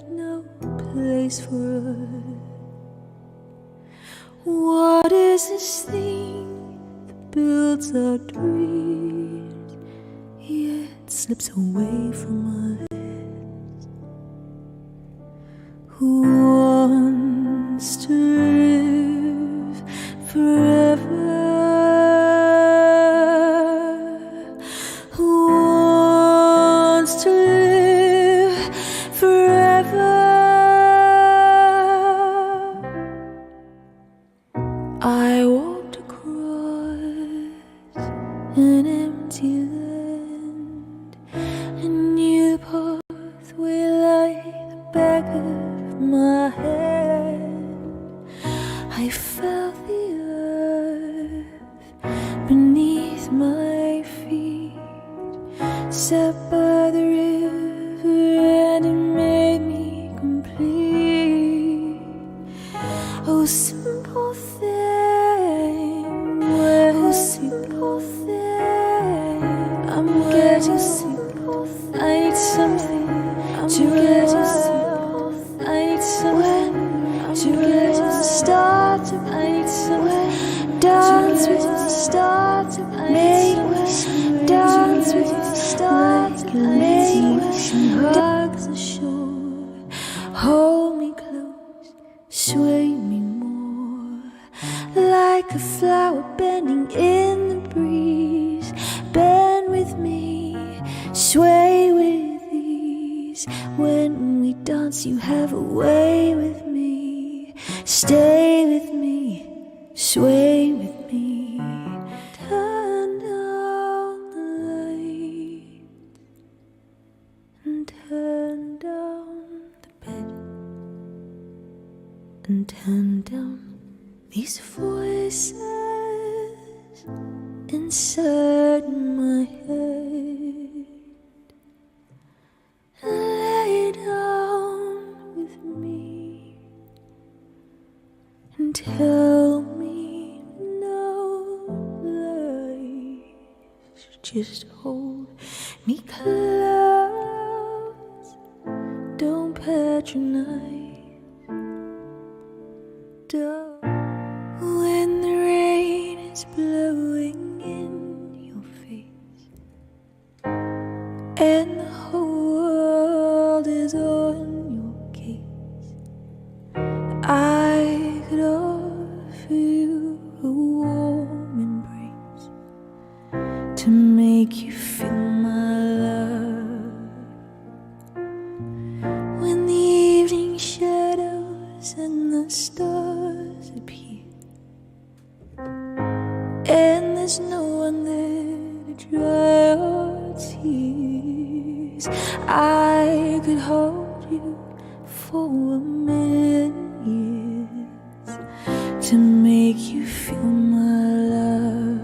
there's no place for us. What is this thing that builds our dreams, yet slips away from us? Who wants to live forever? Who wants to live forever? I walked across an empty land and knew the pathway like the back of my hand. I felt the earth beneath my feet, sat by the river and it made me complete. Oh, simple thing, well, simple thing, I'm getting simple. I need something to get you simple. I need something to get you start. I need something dance with you start. Make me dance with you start. Make me hugs the shore. Hold me close, sway me more, like a flower bending in the breeze. Bend with me, sway with ease. When we dance, you have a way with me. Stay with me, sway with me. Turn down the light and turn down the bed and turn down these voices inside my head. Lay down with me and tell me no lies. Just hold me close, don't patronize. When the rain is blowing in your face and the whole world is on your case, I could offer you a warm embrace to make you feel my love. When the evening shadows and the stars appear and there's no one there to dry your tears, I could hold you for a million years to make you feel my love.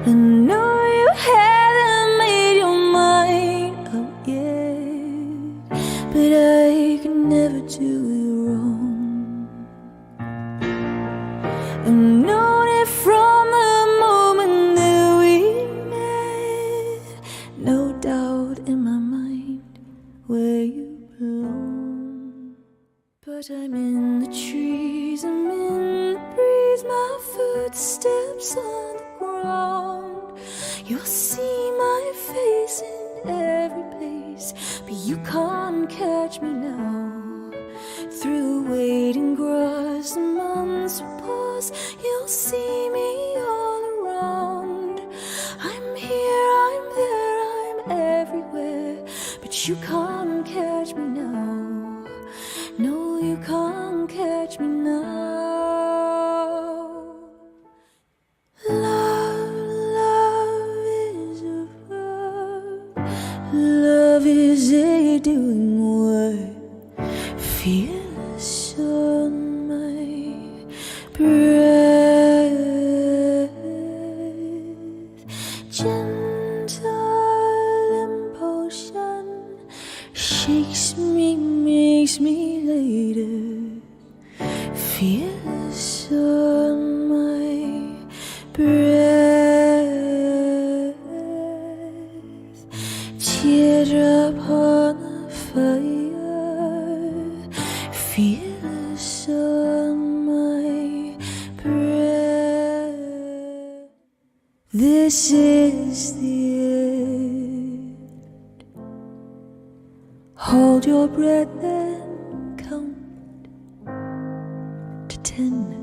I know you haven't made your mind up yet, but I could never do you wrong. I've known it from the moment that we met. No doubt in my mind where you belong. But I'm in the trees, I'm in the breeze, my footsteps on the ground. You'll see my face in every place, but you can't catch me now. Through waiting grass, the months will pass. You'll see me all around. I'm here, I'm there, I'm everywhere, but you can't catch me now. No, you can't catch me now. Love, love is a verb. Love is a doing word. Fearless on my breath, gentle impulsion shakes me, makes me later. Fearless on my breath, teardrop on the fire, fearless on my breath. This is the end. Hold your breath and count to 10.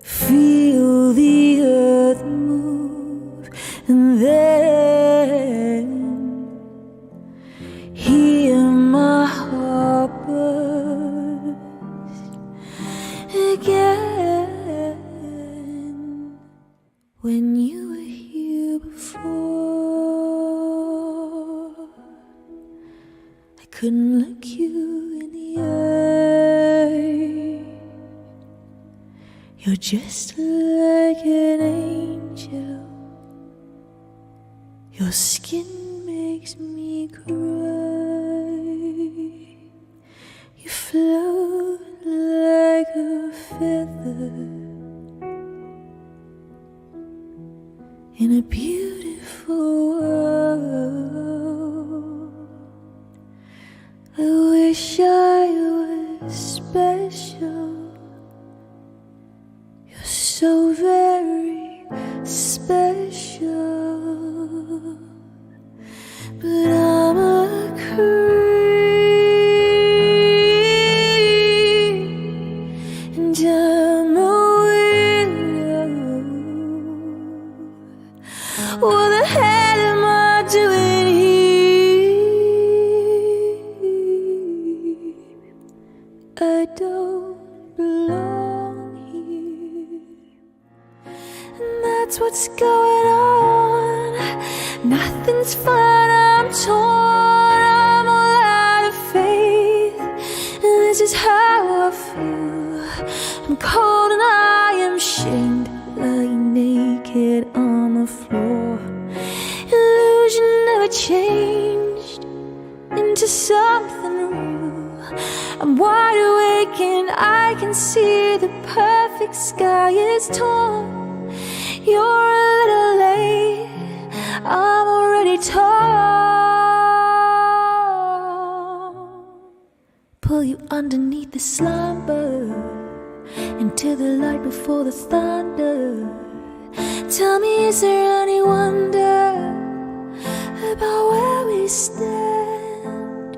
Feel the earth move, and then hear my heart burst again. When you were here before, I couldn't look you in the eye. You're just like an angel. Your skin makes me cry. You float like a feather in a beautiful world. I wish I was special. You're so very special. But I'm a creep, and I'm a weirdo. What the hell am I doing here? I don't belong here, and that's what's going on. Nothing's fun, I'm torn, I'm all out of faith, and this is how I feel. I'm cold and I am shamed, lying naked on the floor. Illusion never changed into something real. I'm wide awake and I can see the perfect sky is torn. You're a little late, I'm already torn. Pull you underneath the slumber, into the light before the thunder. Tell me, is there any wonder about where we stand?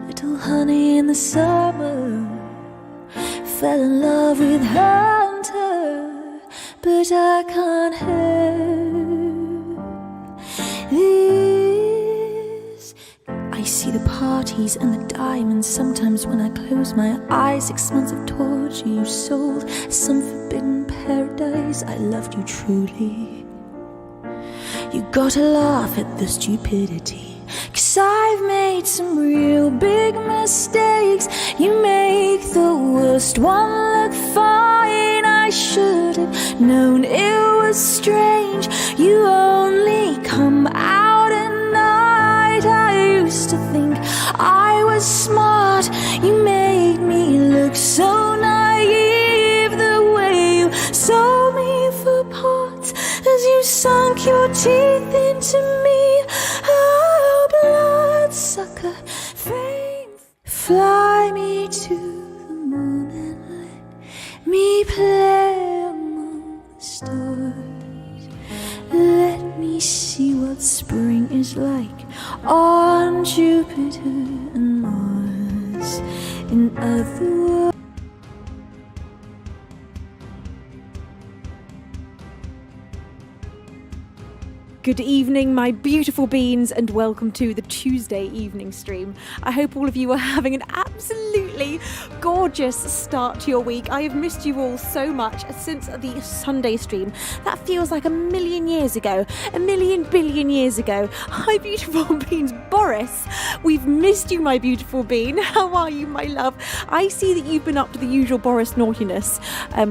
Little honey in the summer, fell in love with Hunter, but I can't help this. I see the parties and the diamonds. Sometimes when I close my eyes, 6 months of torture you sold, some forbidden paradise. I loved you truly. You gotta laugh at the stupidity, 'cause I've made some real big mistakes. You make the worst one look fine. I should have known it was strange. You only come out at night. I used to think I was smart. You made me look so naive. The way you sold me for parts as you sunk your teeth into me. Oh, bloodsucker, fame. Fly me to the moon and let me play among the stars. Let me see what spring is like on Jupiter and Mars. In other words, good evening, my beautiful beans, and welcome to the Tuesday evening stream. I hope all of you are having an absolutely gorgeous start to your week. I have missed you all so much since the Sunday stream. That feels like a million years ago, a million billion years ago. Hi, beautiful beans. Boris, we've missed you, my beautiful bean. How are you, my love? I see that you've been up to the usual Boris naughtiness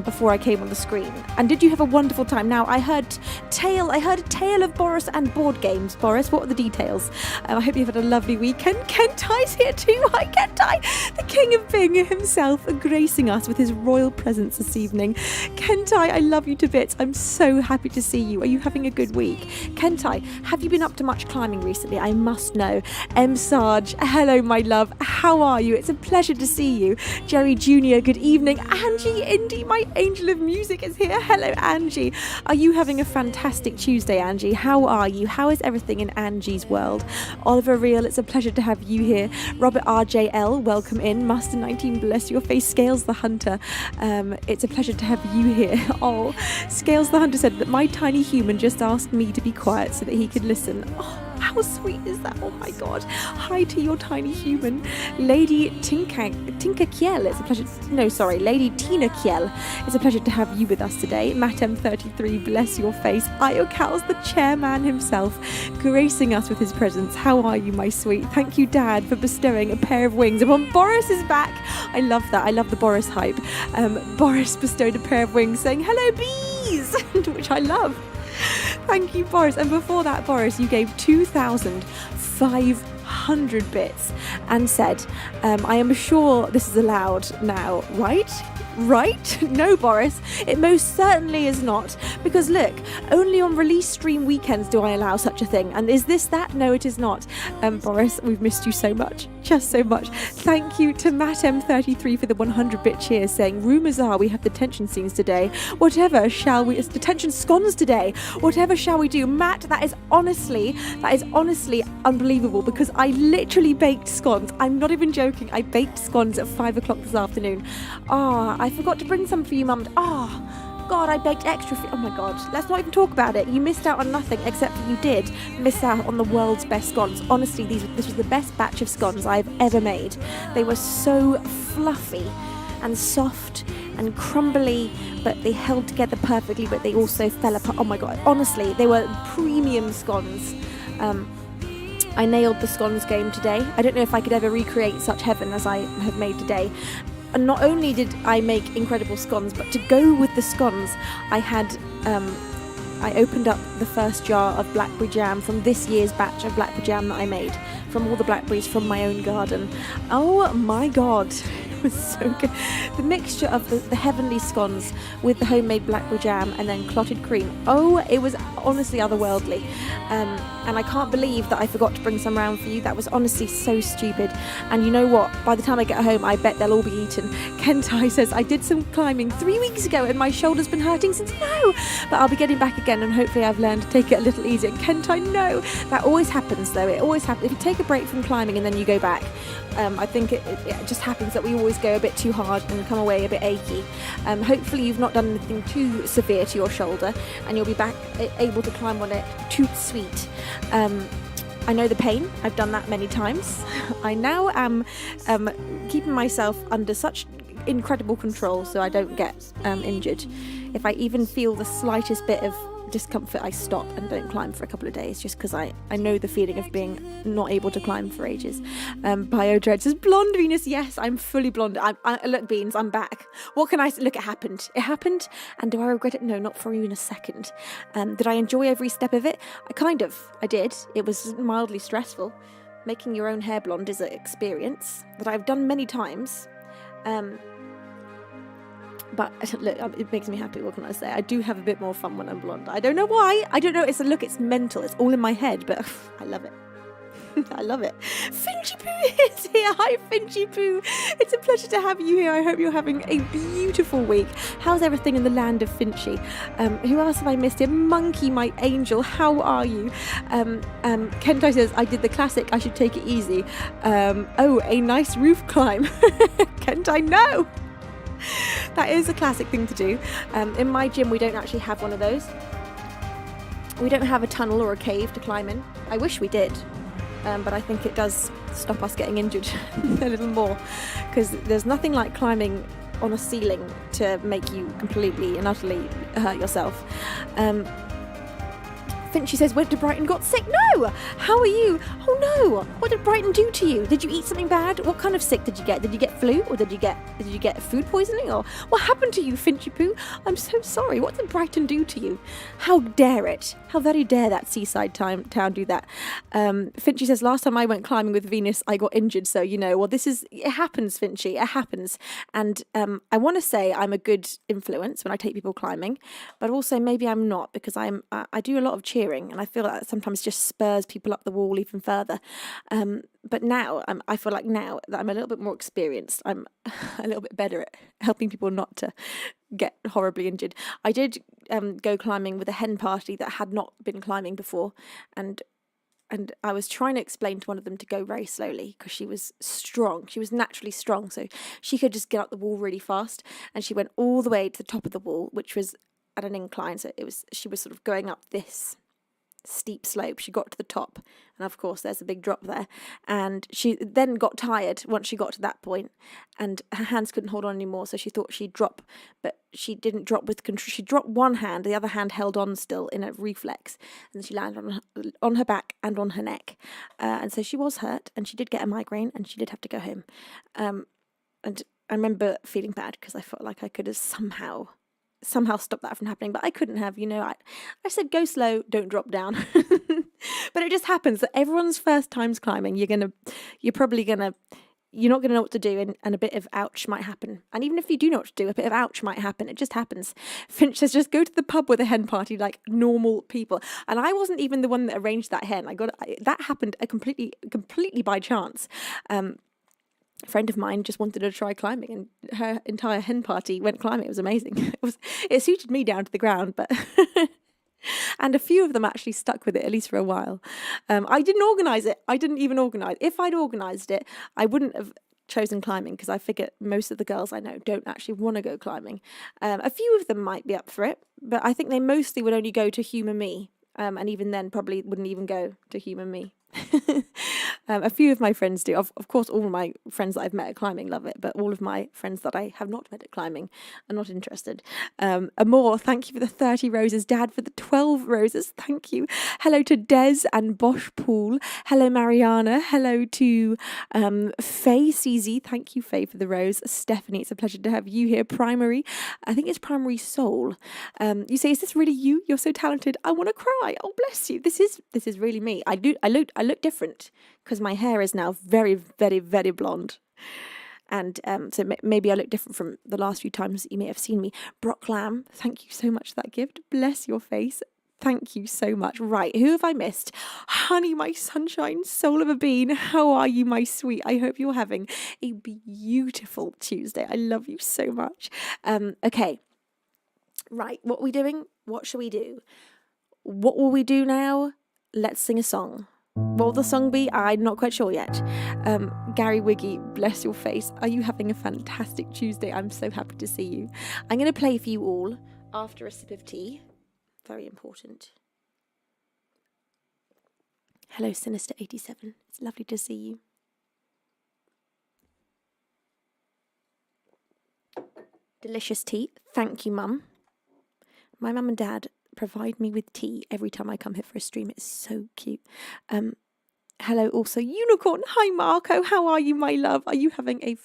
before I came on the screen. And did you have a wonderful time? Now, I heard a tale of Boris forests and board games. Boris, what are the details? I hope you've had a lovely weekend. Kentai's here too. Hi, Kentai, the king of Bing himself, gracing us with his royal presence this evening. Kentai, I love you to bits. I'm so happy to see you. Are you having a good week? Kentai, have you been up to much climbing recently? I must know. M. Sarge, hello, my love. How are you? It's a pleasure to see you. Jerry Jr., good evening. Angie Indy, my angel of music, is here. Hello, Angie. Are you having a fantastic Tuesday, Angie? How are you? How is everything in Angie's world? Oliver Real, it's a pleasure to have you here. Robert RJL, welcome in. Master 19, bless your face. Scales the Hunter, it's a pleasure to have you here. Oh, Scales the Hunter said that my tiny human just asked me to be quiet so that he could listen. Oh, how sweet is that? Oh my god. Hi to your tiny human. Lady Tinka Kiel, it's a pleasure. No, sorry, Lady Tina Kiel. It's a pleasure to have you with us today. Matt M33, bless your face. Iokal's the chairman himself, gracing us with his presence. How are you, my sweet? Thank you, Dad, for bestowing a pair of wings upon Boris is back. I love that. I love the Boris hype. Boris bestowed a pair of wings saying, hello, bees, which I love. Thank you, Boris. And before that, Boris, you gave 2,500 bits and said, I am sure this is allowed now, right? Right? No, Boris, it most certainly is not. Because look, only on release stream weekends do I allow such a thing. And is this that? No, it is not. Boris, we've missed you so much. Just so much. Thank you to Matt M33 for the 100-bit cheers, saying, rumours are we have detention scenes today. Whatever shall we... It's detention scones today. Whatever shall we do? Matt, that is honestly unbelievable, because I literally baked scones. I'm not even joking. I baked scones at 5 o'clock this afternoon. I forgot to bring some for you, Mum. God, I baked extra for you. Oh my God, let's not even talk about it. You missed out on nothing, except that you did miss out on the world's best scones. Honestly, this was the best batch of scones I've ever made. They were so fluffy and soft and crumbly, but they held together perfectly, but they also fell apart. Oh my God, honestly, they were premium scones. I nailed the scones game today. I don't know if I could ever recreate such heaven as I have made today. And not only did I make incredible scones, but to go with the scones, I opened up the first jar of blackberry jam from this year's batch of blackberry jam that I made, from all the blackberries from my own garden. Oh my God, it was so good. The mixture of the heavenly scones with the homemade blackberry jam and then clotted cream. Oh, it was honestly otherworldly. And I can't believe that I forgot to bring some round for you. That was honestly so stupid. And you know what? By the time I get home, I bet they'll all be eaten. Kentai says, I did some climbing 3 weeks ago and my shoulder's been hurting since. No! But I'll be getting back again, and hopefully I've learned to take it a little easier. Kentai, no! That always happens though. It always happens. If you take a break from climbing and then you go back, I think it just happens that we always go a bit too hard and come away a bit achy. Hopefully you've not done anything too severe to your shoulder and you'll be back able to climb on it toot sweet. I know the pain. I've done that many times. I now am keeping myself under such incredible control so I don't get injured. If I even feel the slightest bit of discomfort, I stop and don't climb for a couple of days, just because I know the feeling of being not able to climb for ages. BioDread says, blonde Venus, yes, I'm fully blonde. I look, Beans, I'm back. What can I say? Look, it happened, and do I regret it? No, not for even a second. Did I enjoy every step of it? I did. It was mildly stressful. Making your own hair blonde is an experience that I've done many times. But look, it makes me happy. What can I say? I do have a bit more fun when I'm blonde. I don't know why. I don't know. It's mental. It's all in my head, but I love it. I love it. Finchy Poo is here. Hi, Finchy Poo. It's a pleasure to have you here. I hope you're having a beautiful week. How's everything in the land of Finchy? Who else have I missed here? Monkey, my angel. How are you? Kentai says, I did the classic. I should take it easy. A nice roof climb. Kentai, no. That is a classic thing to do. In my gym, we don't actually have one of those. We don't have a tunnel or a cave to climb in. I wish we did, but I think it does stop us getting injured a little more, because there's nothing like climbing on a ceiling to make you completely and utterly hurt yourself. Finchy says, went to Brighton, got sick. No! How are you? Oh no! What did Brighton do to you? Did you eat something bad? What kind of sick did you get? Did you get flu? Or did you get food poisoning? Or what happened to you, Finchy Poo? I'm so sorry. What did Brighton do to you? How dare it? How very dare that seaside town do that? Finchy says, last time I went climbing with Venus, I got injured. So, well, it happens, Finchy. It happens. And I want to say I'm a good influence when I take people climbing, but also maybe I'm not, because I do a lot of cheering, and I feel like that sometimes just spurs people up the wall even further. But now I feel like now that I'm a little bit more experienced, I'm a little bit better at helping people not to get horribly injured. I did go climbing with a hen party that had not been climbing before, and I was trying to explain to one of them to go very slowly because she was strong. She was naturally strong, so she could just get up the wall really fast. And she went all the way to the top of the wall, which was at an incline. So she was sort of going up this steep slope. She got to the top, and of course there's a big drop there. And she then got tired once she got to that point, and her hands couldn't hold on anymore. So she thought she'd drop, but she didn't drop with control. She dropped one hand, the other hand held on still in a reflex, and she landed on her back and on her neck. And so she was hurt, and she did get a migraine, and she did have to go home. And I remember feeling bad because I felt like I could have somehow stop that from happening, but I couldn't have. I said go slow, don't drop down. But it just happens that everyone's first times climbing, you're not gonna know what to do, and a bit of ouch might happen. And even if you do know what to do, a bit of ouch might happen. It just happens. Finch says, just go to the pub with a hen party like normal people. And I wasn't even the one that arranged that hen. That happened completely by chance. A friend of mine just wanted to try climbing, and her entire hen party went climbing. It was amazing. It suited me down to the ground, but and a few of them actually stuck with it, at least for a while. I didn't organise it. I didn't even organise. If I'd organised it, I wouldn't have chosen climbing, because I figure most of the girls I know don't actually want to go climbing. A few of them might be up for it, but I think they mostly would only go to Humour Me, and even then probably wouldn't even go to Humour Me. A few of my friends do. Of course, all of my friends that I've met at climbing love it, but all of my friends that I have not met at climbing are not interested. Amor, thank you for the 30 roses. Dad, for the 12 roses. Thank you. Hello to Des and Bosch Pool. Hello, Mariana. Hello to Faye CZ. Thank you, Faye, for the rose. Stephanie, it's a pleasure to have you here. Primary, I think it's Primary Soul. You say, is this really you? You're so talented. I want to cry. Oh, bless you. This is really me. I look different because my hair is now very, very, very blonde. And so maybe I look different from the last few times that you may have seen me. Brock Lamb, thank you so much for that gift. Bless your face. Thank you so much. Right, who have I missed? Honey, my sunshine, soul of a bean. How are you, my sweet? I hope you're having a beautiful Tuesday. I love you so much. Okay, right, what are we doing? What shall we do? What will we do now? Let's sing a song. What will the song be? I'm not quite sure yet. Gary Wiggy, bless your face. Are you having a fantastic Tuesday? I'm so happy to see you. I'm going to play for you all after a sip of tea. Very important. Hello, Sinister87. It's lovely to see you. Delicious tea. Thank you, Mum. My mum and dad provide me with tea every time I come here for a stream. It's so cute. Hello also Unicorn. Hi Marco, how are you, my love? Are you having a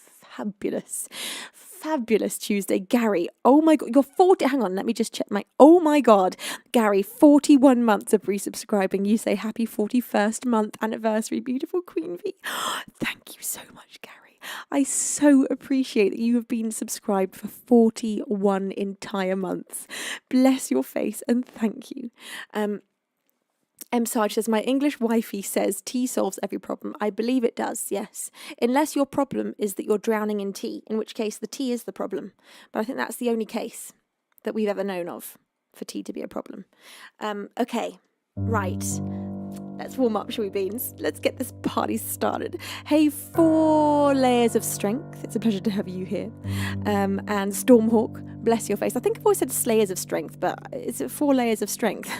fabulous Tuesday? Gary, oh my god, you're 40. Hang on, let me just check oh my god, Gary, 41 months of resubscribing. You say happy 41st month anniversary, beautiful Queen V. Thank you so much, Gary. I so appreciate that you have been subscribed for 41 entire months. Bless your face and thank you. M. Sarge says, my English wifey says tea solves every problem. I believe it does, yes. Unless your problem is that you're drowning in tea, in which case the tea is the problem. But I think that's the only case that we've ever known of for tea to be a problem. Okay, right. Let's warm up, shall we, Beans? Let's get this party started. Hey, 4 layers of strength. It's a pleasure to have you here. And Stormhawk, bless your face. I think I've always said slayers of strength, but it's 4 layers of strength.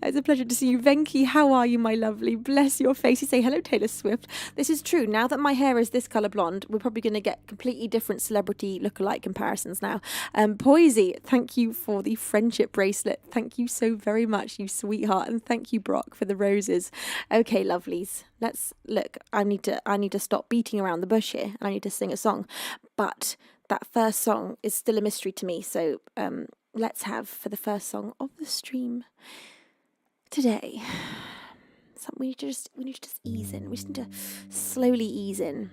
It's a pleasure to see you. Venki, how are you, my lovely? Bless your face. You say hello, Taylor Swift. This is true. Now that my hair is this colour blonde, we're probably going to get completely different celebrity lookalike comparisons now. Poisey, thank you for the friendship bracelet. Thank you so very much, you sweetheart. And thank you, Brock, for the roses. Okay, lovelies. Let's look. I need to stop beating around the bush here, and I need to sing a song. But that first song is still a mystery to me. So let's have, for the first song of the stream today, we need to just ease in. We just need to slowly ease in.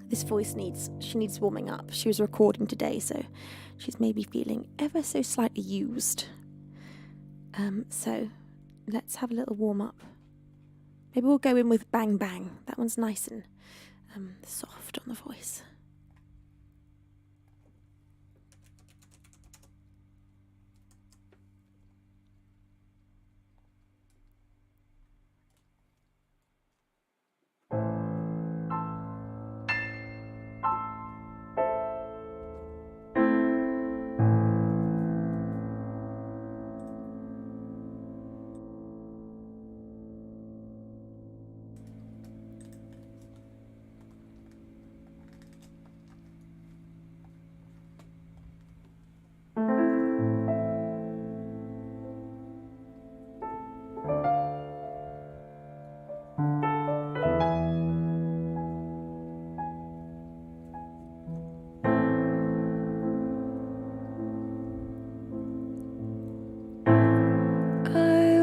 This voice needs warming up. She was recording today, so she's maybe feeling ever so slightly used. So let's have a little warm up. Maybe we'll go in with Bang Bang. That one's nice and soft on the voice.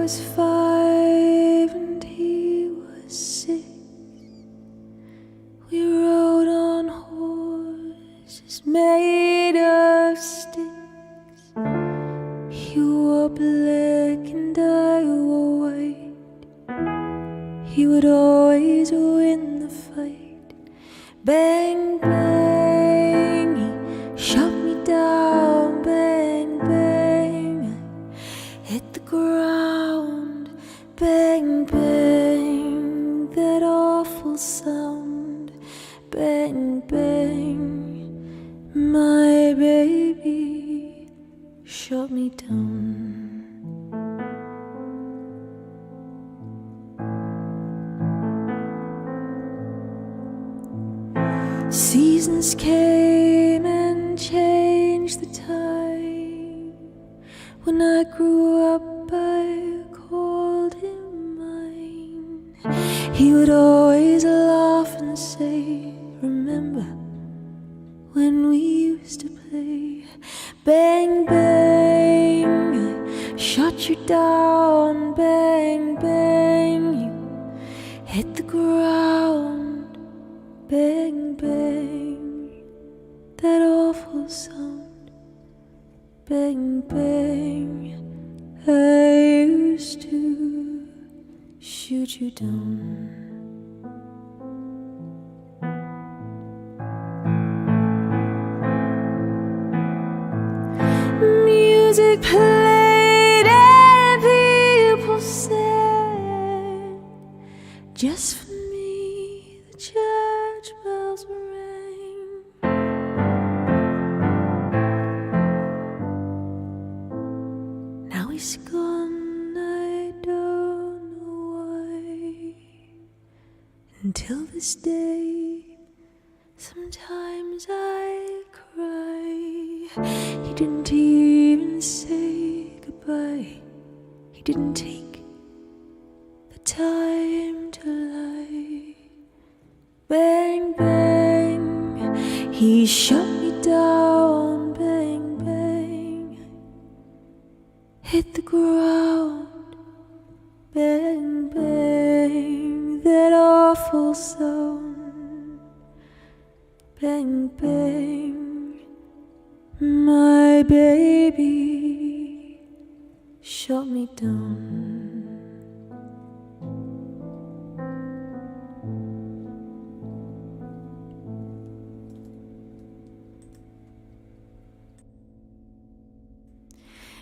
Was 5 and he was 6. We rode on horses made of sticks. He wore black and I wore white. He would always win the fight. Bang, bang, he shot me down. Bang, bang, I hit the ground. Bang, bang, that awful sound. Bang, bang, my baby shot me down. Seasons came and changed the time. When I grew up, I called him mine. He would always laugh and say, remember when we used to play? Bang, bang, I shot you down. Bang, bang, you hit the ground. Bang, bang, that awful sound. Bang, bang, I used to shoot you down. Music played and people sang. Just for me, the church bells rang. Now he's gone, I don't know why. Until this day, sometimes I cry. He didn't even say goodbye. He didn't take the time to lie. Bang, bang, he shot me down. Bang, bang, hit the ground. Bang, bang, that awful sound. Bang, bang, my baby shot me down.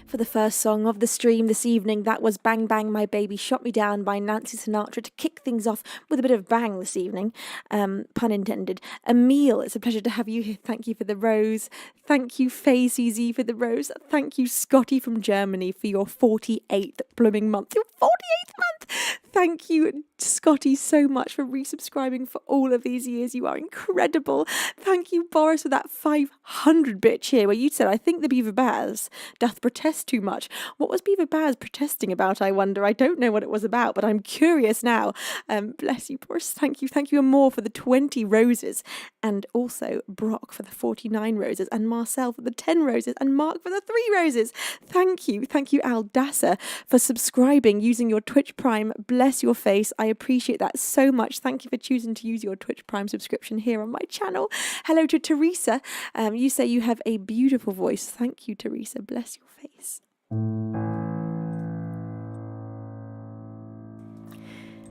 For the first song of the stream this evening, that was Bang Bang My Baby Shot Me Down by Nancy Sinatra to kick things off with a bit of bang this evening, pun intended. Emile, it's a pleasure to have you here. Thank you for the rose. Thank you, Faye CZ, for the rose. Thank you, Scotty from Germany, for your 48th blooming month. Your 48th month! Thank you, Scotty, so much for resubscribing for all of these years. You are incredible. Thank you, Boris, for that 500-bit cheer where you said, I think the Beaver Baz doth protest too much. What was Beaver Baz protesting about, I wonder? I don't know what it was about, but I'm curious now. Bless you, Boris. Thank you. Thank you and more for the 20 roses. And also Brock for the 49 roses, and Marcel for the 10 roses, and Mark for the 3 roses. Thank you. Thank you, Aldassa, for subscribing using your Twitch Prime. Bless your face. I appreciate that so much. Thank you for choosing to use your Twitch Prime subscription here on my channel. Hello to Teresa. You say you have a beautiful voice. Thank you, Teresa. Bless your face.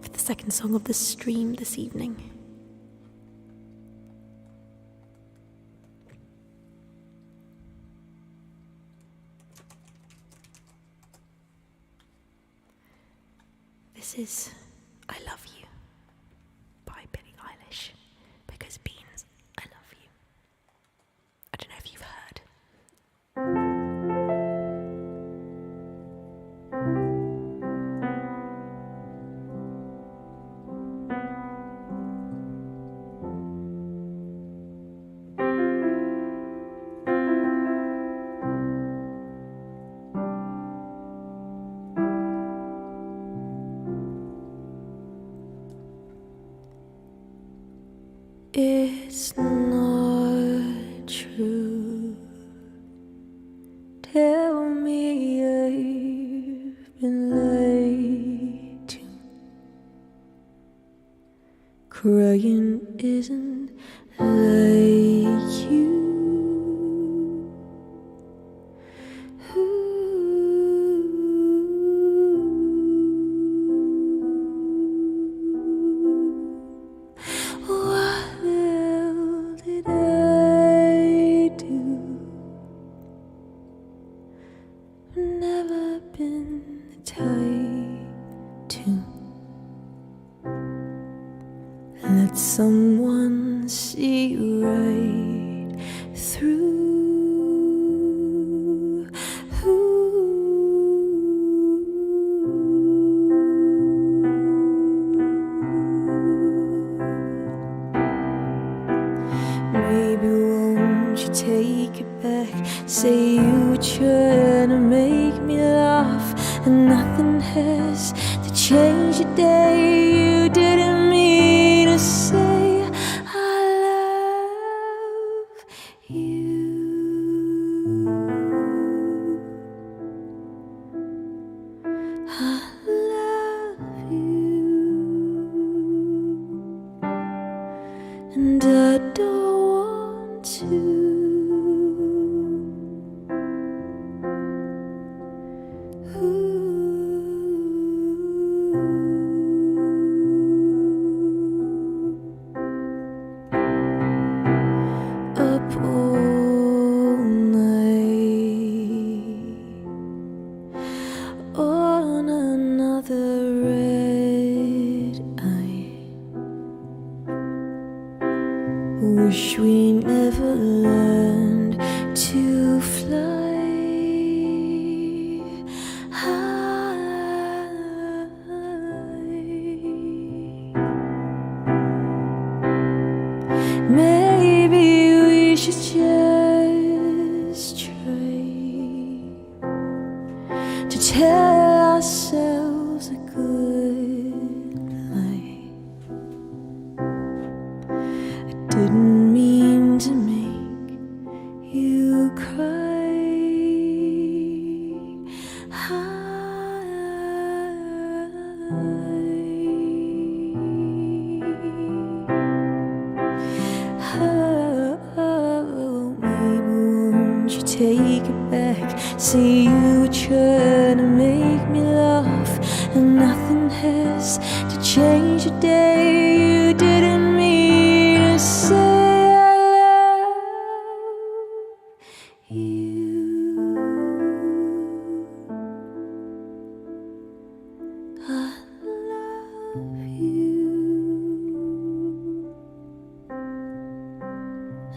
For the second song of the stream this evening. This is I Love You by Billie Eilish, because Beans, I love you. I don't know if you've heard. It's not true. Tell me I've been late. Crying isn't like you. Someone see right through. Maybe won't you take it back? Say you were trying to make me laugh, and nothing has to change your day. You didn't mean to say and I don't want to. Up all night on another red eye. Wish we never learned to fly high. Maybe we should just try to tell ourselves a good lie. I didn't mean to make you cry. Maybe won't you take it back? See, you were trying to make me laugh, and nothing has to change your day. You didn't mean to say I love you.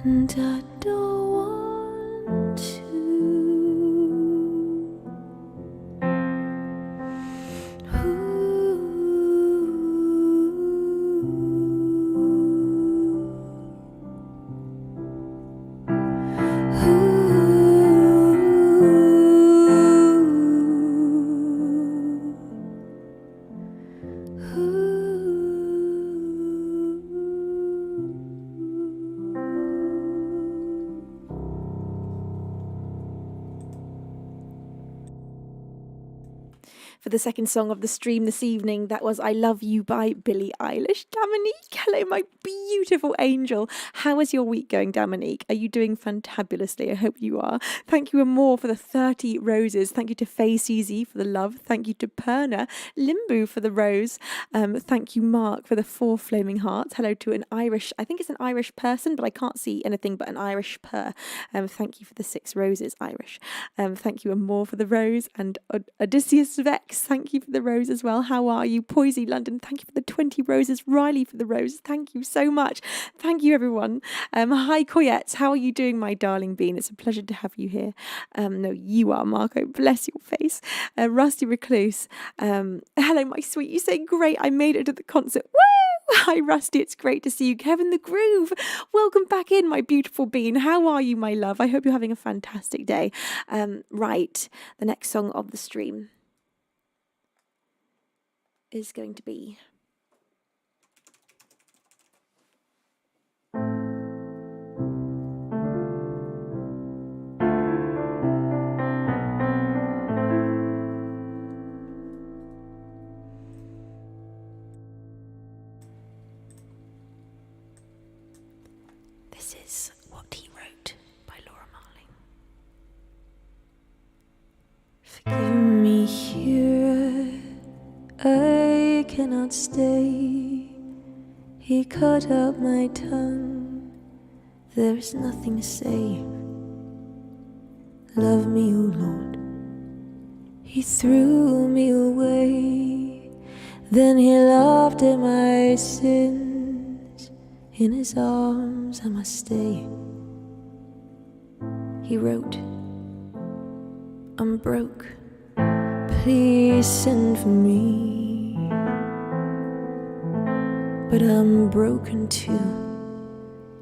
and I don't want to. For the second song of the stream this evening, that was I Love You by Billie Eilish. Dominique, hello, my beautiful angel. How is your week going, Dominique? Are you doing fantabulously? I hope you are. Thank you, Amor, for the 30 roses. Thank you to Faye CZ for the love. Thank you to Perna Limbu for the rose. Thank you, Mark, for the 4 flaming hearts. Hello to an Irish, I think it's an Irish person, but I can't see anything but an Irish purr. Thank you for the 6 roses, Irish. Thank you, Amor, for the rose. And Odysseus Vex, thank you for the rose as well. How are you? Poisey London, thank you for the 20 roses. Riley for the rose. Thank you so much. Thank you, everyone. Hi, Coyette. How are you doing, my darling bean? It's a pleasure to have you here. No, you are, Marco. Bless your face. Rusty Recluse. Hello, my sweet. You say great. I made it to the concert. Woo! Hi, Rusty. It's great to see you. Kevin the Groove. Welcome back in, my beautiful bean. How are you, my love? I hope you're having a fantastic day. Right. The next song of the stream is going to be This is What He Wrote by Laura Marling. Forgive me here, I cannot stay. He cut out my tongue, there is nothing to say. Love me, O Lord. He threw me away, then he laughed at my sins. In his arms I must stay. He wrote, I'm broke, please send for me. But I'm broken too,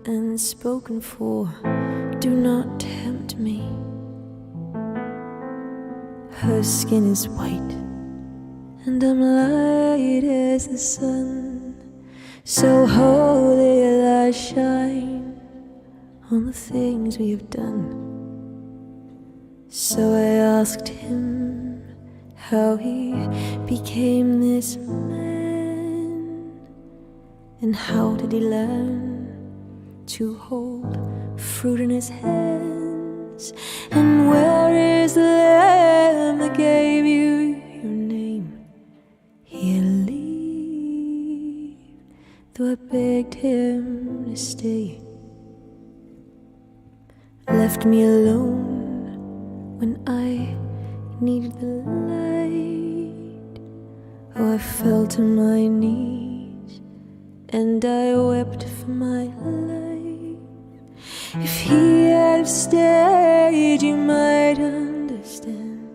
and spoken for. Do not tempt me. Her skin is white, and I'm light as the sun. So holy I shine on the things we have done. So I asked him how he became this man, and how did he learn to hold fruit in his hands. And where is the lamb that gave you your name? He'll leave, though I begged him to stay. Left me alone when I needed the light. Oh, I fell to my knees and I wept for my life. If he had stayed, you might understand.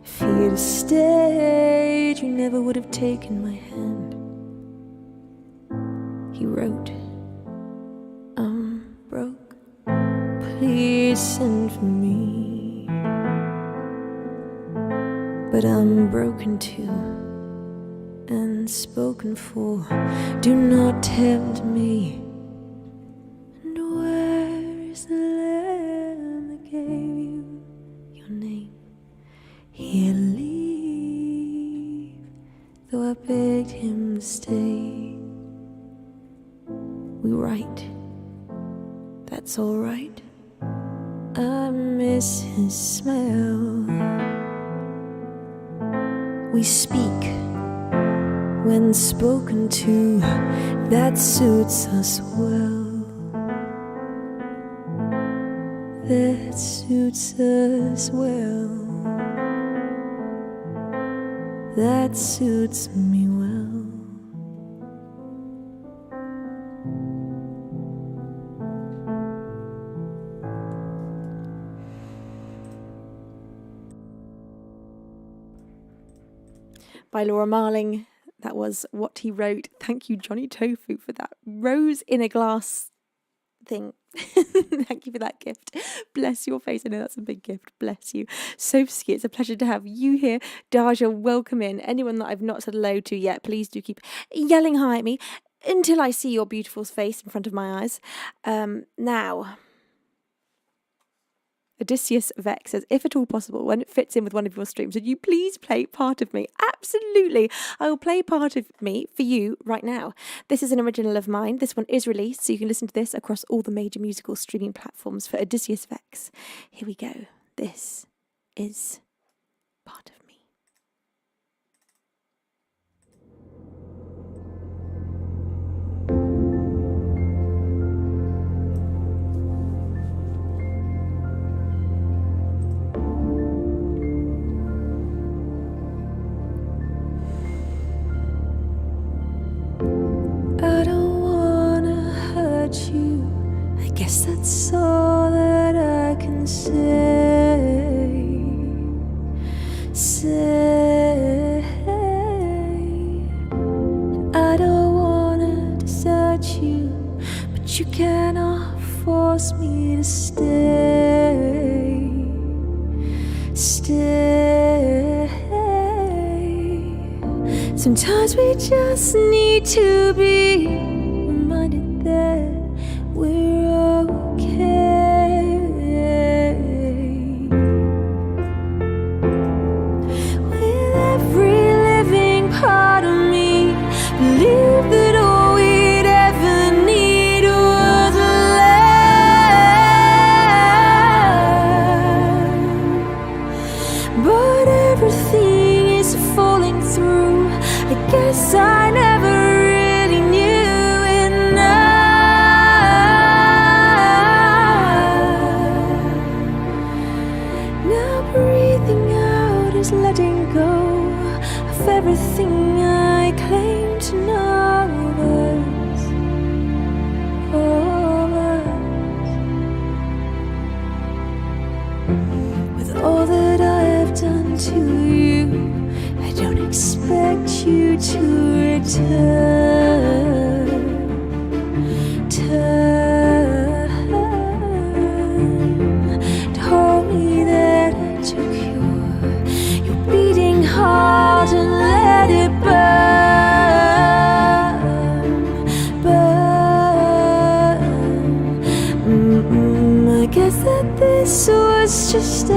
If he had stayed, you never would have taken my hand. He wrote, I'm broke, please send for me. But I'm broken too, and spoken for. Do not tempt me. And where is the lamb that gave you your name? He'll leave, though I begged him to stay. We write, that's alright. I miss his smell. We speak when spoken to, that suits us well. That suits us well. That suits me well. by Laura Marling. That was What He Wrote. Thank you, Johnny Tofu, for that rose in a glass thing. Thank you for that gift. Bless your face. I know that's a big gift. Bless you. Sofsky, it's a pleasure to have you here. Daja, welcome in. Anyone that I've not said hello to yet, please do keep yelling hi at me until I see your beautiful face in front of my eyes. Now, Odysseus Vex says, if at all possible, when it fits in with one of your streams, would you please play Part of Me? Absolutely. I will play Part of Me for you right now. This is an original of mine. This one is released, so you can listen to this across all the major musical streaming platforms for Odysseus Vex. Here we go. This is Part of Me. I don't wanna hurt you. I guess that's all that I can say. I don't wanna desert you, but you cannot force me to stay. Sometimes we just need to be reminded that we're okay. With every living part of me, believe that all we'd ever need was love. But everything is falling through. I guess I never really knew enough. Now breathing out is letting go of everything I claim to know of us. With all that I have done to you, I don't expect you to return. Told me that I took your beating heart and let it burn. I guess that this was just a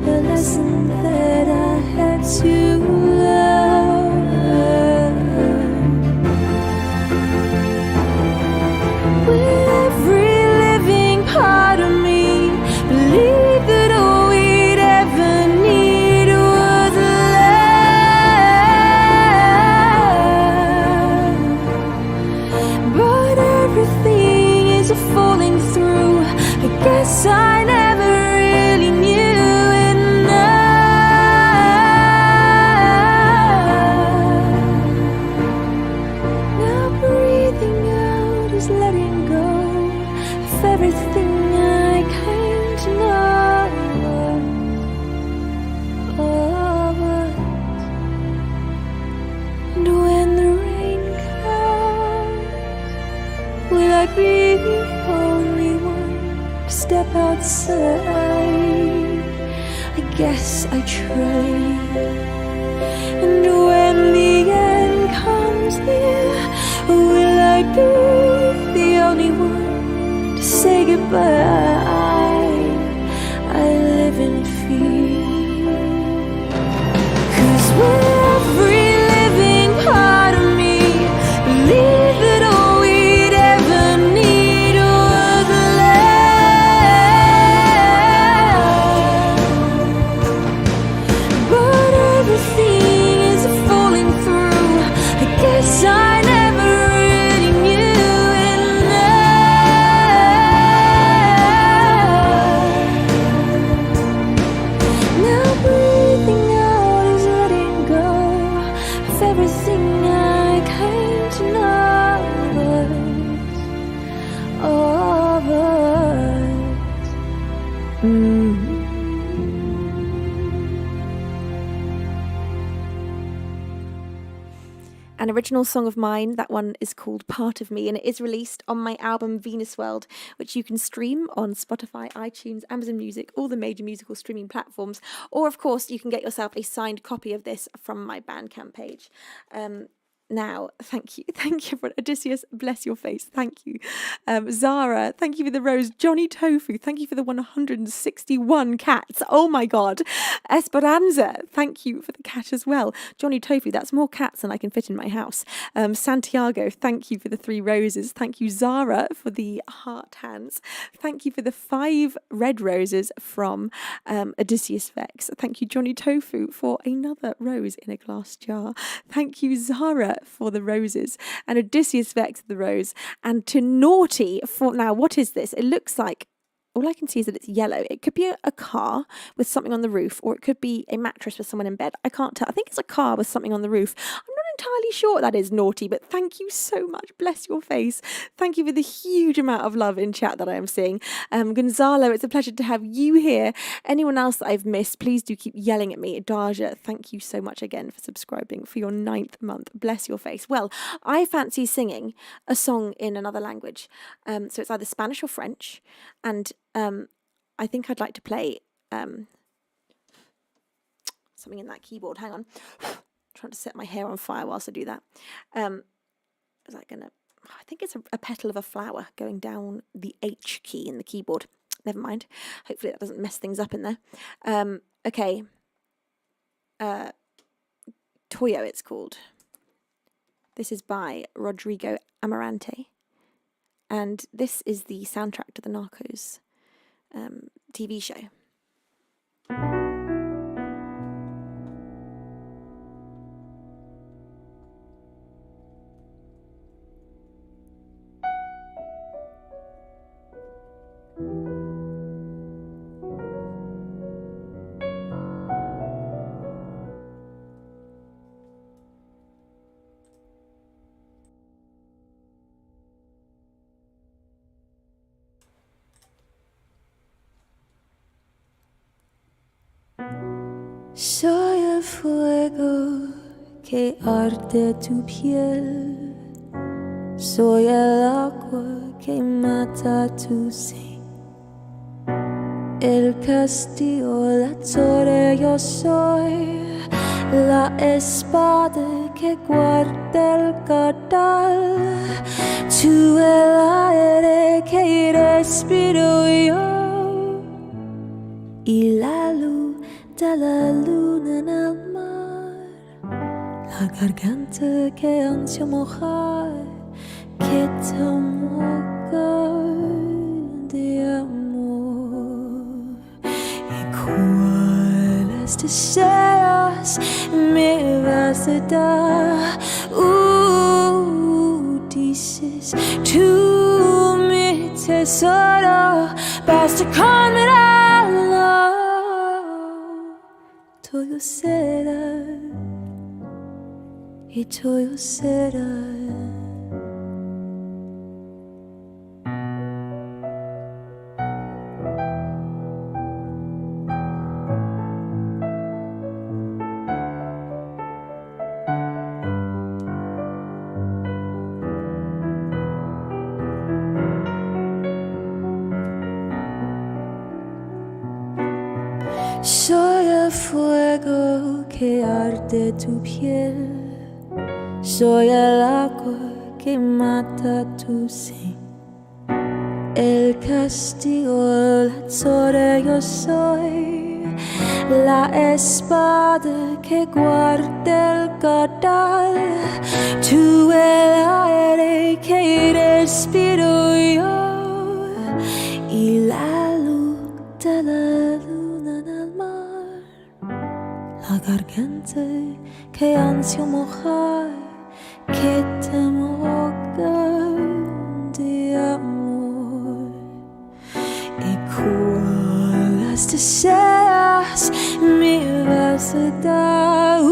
lesson that I had to learn. With every living part of me, believe that all we'd ever need was love. But everything is falling through. I guess I never really knew. Everything I came to know of us. And when the rain comes, will I be the only one to step outside? I guess I tried. And when the end comes near, will I be the only one say goodbye? I live in fear. 'Cause with every living part of me, believe that all we'd ever need was love. But everything is falling through. I guess I never really knew. Breathing out is letting go an original song of mine. That one is called Part of Me, and it is released on my album Venus World, which you can stream on Spotify, iTunes, Amazon Music, all the major musical streaming platforms. Or, of course, you can get yourself a signed copy of this from my Bandcamp page. Now, thank you for Odysseus, bless your face, thank you. Zara, thank you for the rose. Johnny Tofu, thank you for the 161 cats. Oh my God. Esperanza, thank you for the cat as well. Johnny Tofu, that's more cats than I can fit in my house. Santiago, thank you for the 3 roses. Thank you, Zara, for the heart hands. Thank you for the 5 red roses from Odysseus Vex. Thank you, Johnny Tofu, for another rose in a glass jar. Thank you, Zara, for the roses, and Odysseus Vex the rose, and to Naughty for, now what is this? It looks like, all I can see is that it's yellow. It could be a car with something on the roof, or it could be a mattress with someone in bed. I can't tell. I think it's a car with something on the roof. I'm not entirely sure what that is, Naughty, but thank you so much. Bless your face. Thank you for the huge amount of love in chat that I am seeing. Gonzalo, it's a pleasure to have you here. Anyone else that I've missed, please do keep yelling at me. Daja, thank you so much again for subscribing for your 9th month. Bless your face. Well, I fancy singing a song in another language. So it's either Spanish or French, and I think I'd like to play something in that keyboard. Hang on. Trying to set my hair on fire whilst I do that. Is that gonna? I think it's a petal of a flower going down the H key in the keyboard. Never mind. Hopefully that doesn't mess things up in there. Okay. Toyo, it's called. This is by Rodrigo Amarante, and this is the soundtrack to the Narcos TV show. Soy el fuego que arde tu piel, soy el agua que mata tu sed, el castillo, la torre, yo soy la espada que guarda el caudal, tú el aire que respiro yo y la luz de la luna en el mar, la garganta que ansio mojar, que te moja de amor. ¿Y cuáles deseos me vas a dar? Dices tú mi tesoro, basta con mirarlo. Todo será y todo será. Soy el fuego que arde tu piel, soy el agua que mata tu sed, el castigo, la torre, yo soy la espada que guarda el caudal, tú el aire que respiro yo y la luz de la luna en el mar, la garganta que ansio mojar, que te moja de amor. ¿Y cuáles deseos me vas a dar?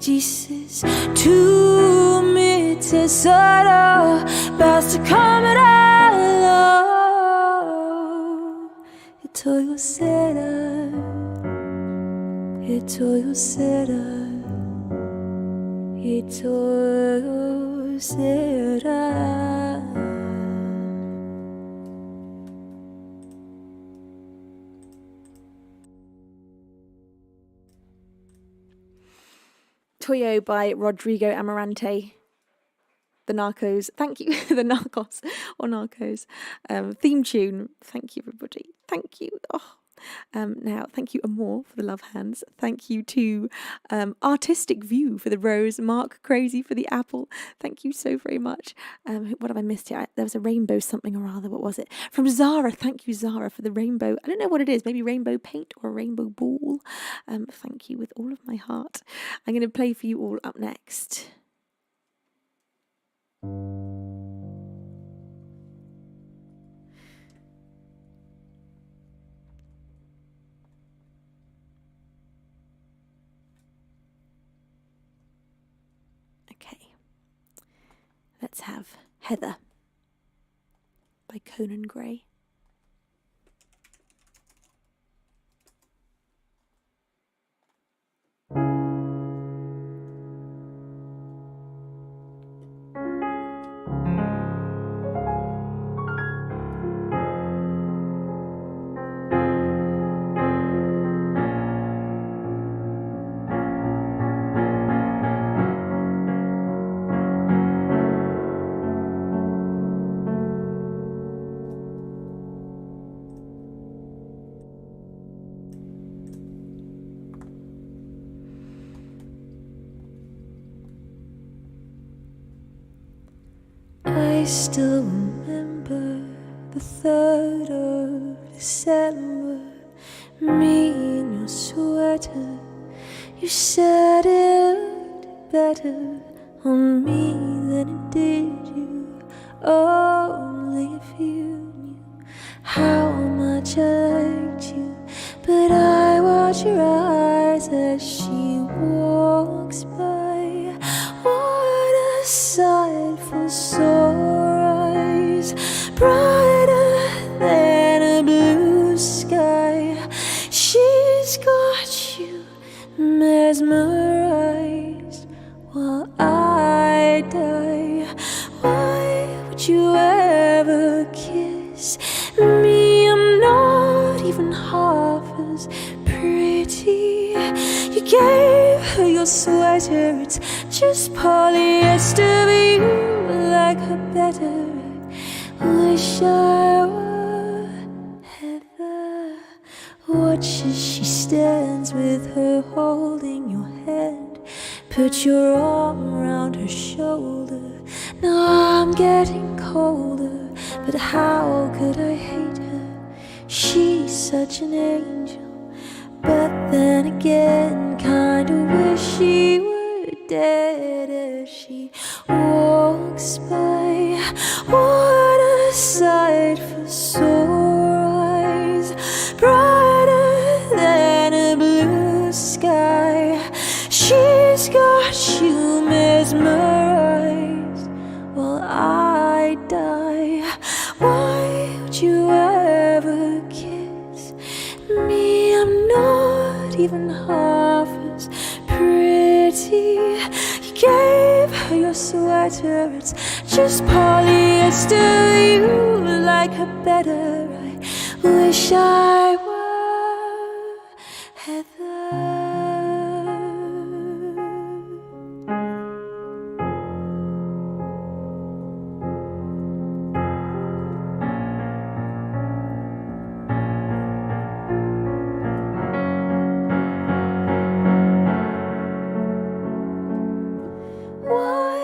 Dices tú mi tesoro, basta con mirarlo y todo será, y todo será. e todo será. Toyo by Rodrigo Amarante. The Narcos, thank you, the Narcos or Narcos theme tune. Thank you, everybody. Thank you. Oh. Now, thank you, Amor, for the love hands. Thank you to Artistic View for the rose. Mark Crazy for the apple. Thank you so very much. What have I missed here? There was a rainbow something or other. What was it? From Zara. Thank you, Zara, for the rainbow. I don't know what it is. Maybe rainbow paint or a rainbow ball. Thank you with all of my heart. I'm going to play for you all up next. Okay, let's have Heather by Conan Gray. I still remember the 3rd of December, me in your sweater. You said it looked better on me than it did you. Only if you knew how much I liked you. But I watch your eyes as she walks by. What a sight for sore eyes, brighter than a blue sky. She's got you mesmerized while I die. Why would you ever kiss me? I'm not even half as pretty. You gave her your sweater, it's just polyester, but you like her better. Wish I were Heather. Watch as she stands with her holding your hand. Put your arm around her shoulder. Now I'm getting colder, but how could I hate her? She's such an angel. But then again, kinda wish she were dead as she walks by. What a sight for sore eyes, brighter than a blue sky. She's got you mesmerized while I die. Why would you ever kiss me? I'm not even half as pretty. You gave her your sweater, it's just polyester. You like her better. I wish I were Heather. Why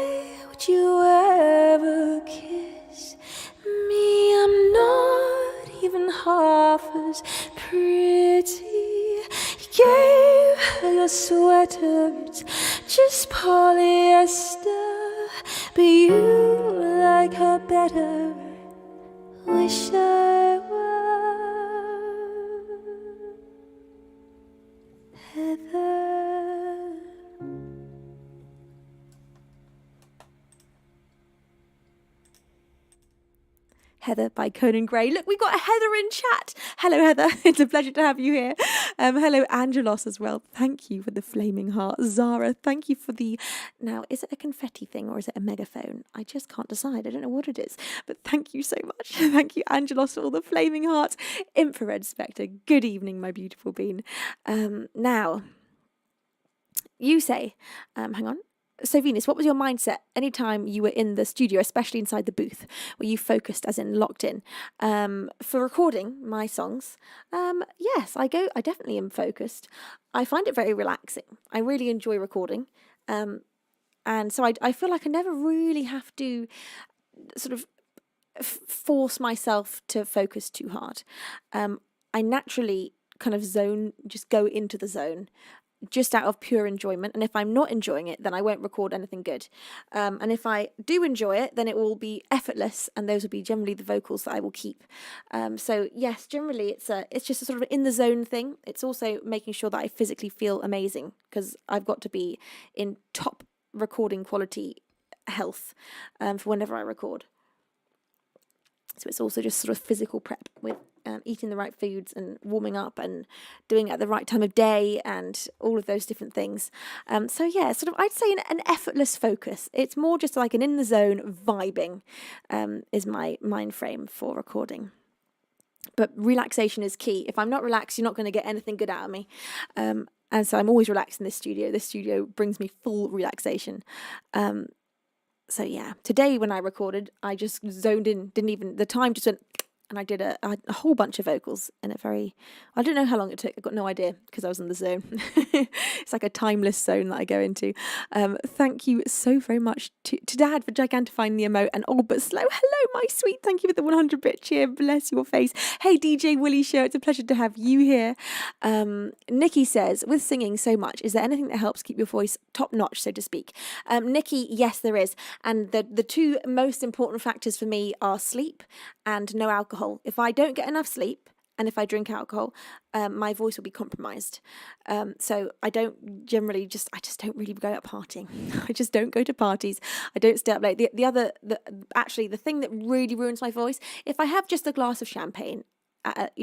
would you ever kiss me? I'm not even half as pretty. You gave her your sweater, it's just polyester, but you like her better. Wish I were Heather. Heather by Conan Gray. Look, we've got a Heather in chat. Hello, Heather. It's a pleasure to have you here. Hello, Angelos, as well. Thank you for the flaming heart. Zara, thank you for the... Now, is it a confetti thing or is it a megaphone? I just can't decide. I don't know what it is. But thank you so much. Thank you, Angelos, for all the flaming hearts. Infrared Spectre, good evening, my beautiful bean. Now, you say, hang on. So Venus, what was your mindset anytime you were in the studio, especially inside the booth? Were you focused as in locked in? For recording my songs, yes, I definitely am focused. I find it very relaxing. I really enjoy recording. And so I feel like I never really have to sort of force myself to focus too hard. I naturally kind of just go into the zone just out of pure enjoyment. And if I'm not enjoying it, then I won't record anything good. And if I do enjoy it, then it will be effortless, and those will be generally the vocals that I will keep. So yes, generally it's just a sort of in the zone thing. It's also making sure that I physically feel amazing, because I've got to be in top recording quality health for whenever I record. So it's also just sort of physical prep with eating the right foods and warming up and doing it at the right time of day and all of those different things. So yeah, sort of I'd say an effortless focus. It's more just like an in the zone vibing is my mind frame for recording. But relaxation is key. If I'm not relaxed, you're not going to get anything good out of me. And so I'm always relaxed in this studio. This studio brings me full relaxation. So yeah, today when I recorded, I just zoned in, the time just went, and I did a whole bunch of vocals in a I don't know how long it took. I've got no idea because I was in the zone. It's like a timeless zone that I go into. Thank you so very much to Dad for gigantifying the emote and all but slow. Hello, my sweet. Thank you for the 100 bit cheer. Bless your face. Hey, DJ Willie Show. It's a pleasure to have you here. Nikki says, with singing so much, is there anything that helps keep your voice top notch, so to speak? Nikki, yes, there is. And the two most important factors for me are sleep and no alcohol. If I don't get enough sleep and if I drink alcohol, my voice will be compromised. So I don't generally I just don't really go out partying. I just don't go to parties. I don't stay up late. Actually, the thing that really ruins my voice, if I have just a glass of champagne at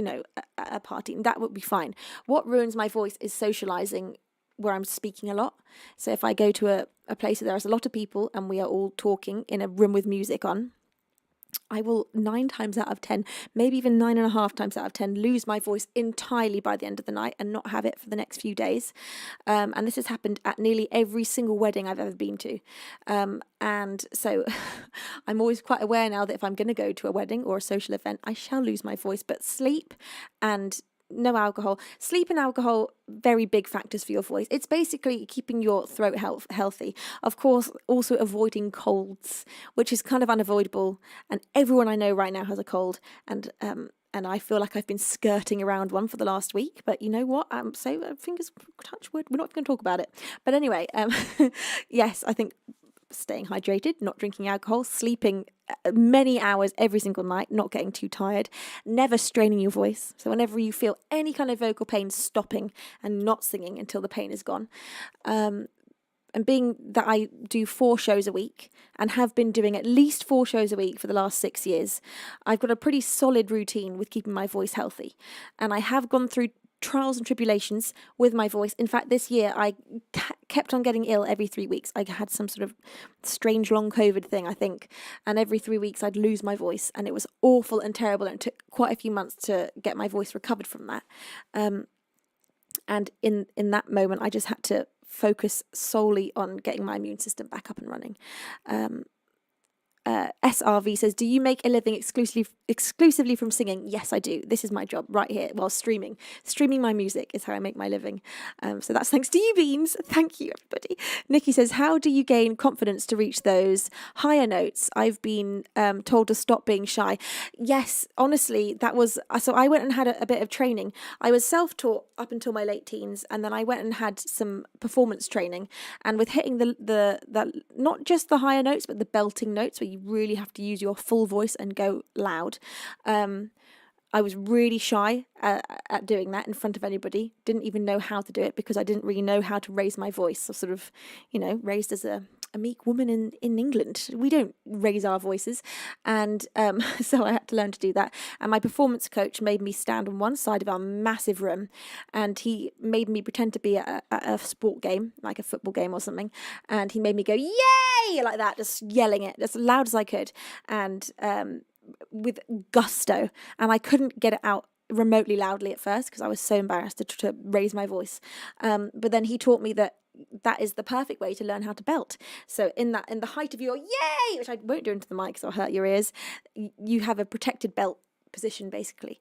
a party, that would be fine. What ruins my voice is socializing where I'm speaking a lot. So if I go to a place where there's a lot of people and we are all talking in a room with music on, I will 9 times out of 10, maybe even 9.5 times out of 10, lose my voice entirely by the end of the night and not have it for the next few days. And this has happened at nearly every single wedding I've ever been to. And so I'm always quite aware now that if I'm going to go to a wedding or a social event, I shall lose my voice. But sleep and no alcohol. Sleep and alcohol, very big factors for your voice. It's basically keeping your throat healthy. Of course, also avoiding colds, which is kind of unavoidable. And everyone I know right now has a cold. And I feel like I've been skirting around one for the last week. But you know what? So fingers touch wood. We're not going to talk about it. But anyway, yes, I think staying hydrated, not drinking alcohol, sleeping many hours every single night, not getting too tired, never straining your voice. So whenever you feel any kind of vocal pain, stopping and not singing until the pain is gone. And being that I do 4 shows a week and have been doing at least 4 shows a week for the last 6 years, I've got a pretty solid routine with keeping my voice healthy. And I have gone through trials and tribulations with my voice. In fact, this year I kept on getting ill every 3 weeks. I had some sort of strange long COVID thing, I think, and every 3 weeks I'd lose my voice, and it was awful and terrible, and it took quite a few months to get my voice recovered from that. And in that moment, I just had to focus solely on getting my immune system back up and running. SRV says, do you make a living exclusively from singing? Yes, I do. This is my job right here. Well, streaming my music is how I make my living. So that's thanks to you, Beans. Thank you, everybody. Nikki says, how do you gain confidence to reach those higher notes? I've been told to stop being shy. Yes, honestly, so I went and had a bit of training. I was self-taught up until my late teens, and then I went and had some performance training. And with hitting the not just the higher notes, but the belting notes where you really have to use your full voice and go loud. I was really shy at doing that in front of anybody. Didn't even know how to do it because I didn't really know how to raise my voice. So sort of, raised as a a meek woman in England. We don't raise our voices. And so I had to learn to do that. And my performance coach made me stand on one side of our massive room, and he made me pretend to be at a sport game, like a football game or something. And he made me go, yay, like that, just yelling it as loud as I could. And with gusto. And I couldn't get it out remotely loudly at first because I was so embarrassed to raise my voice. But then he taught me that is the perfect way to learn how to belt. So in the height of your yay, which I won't do into the mic because I'll hurt your ears, you have a protected belt position basically,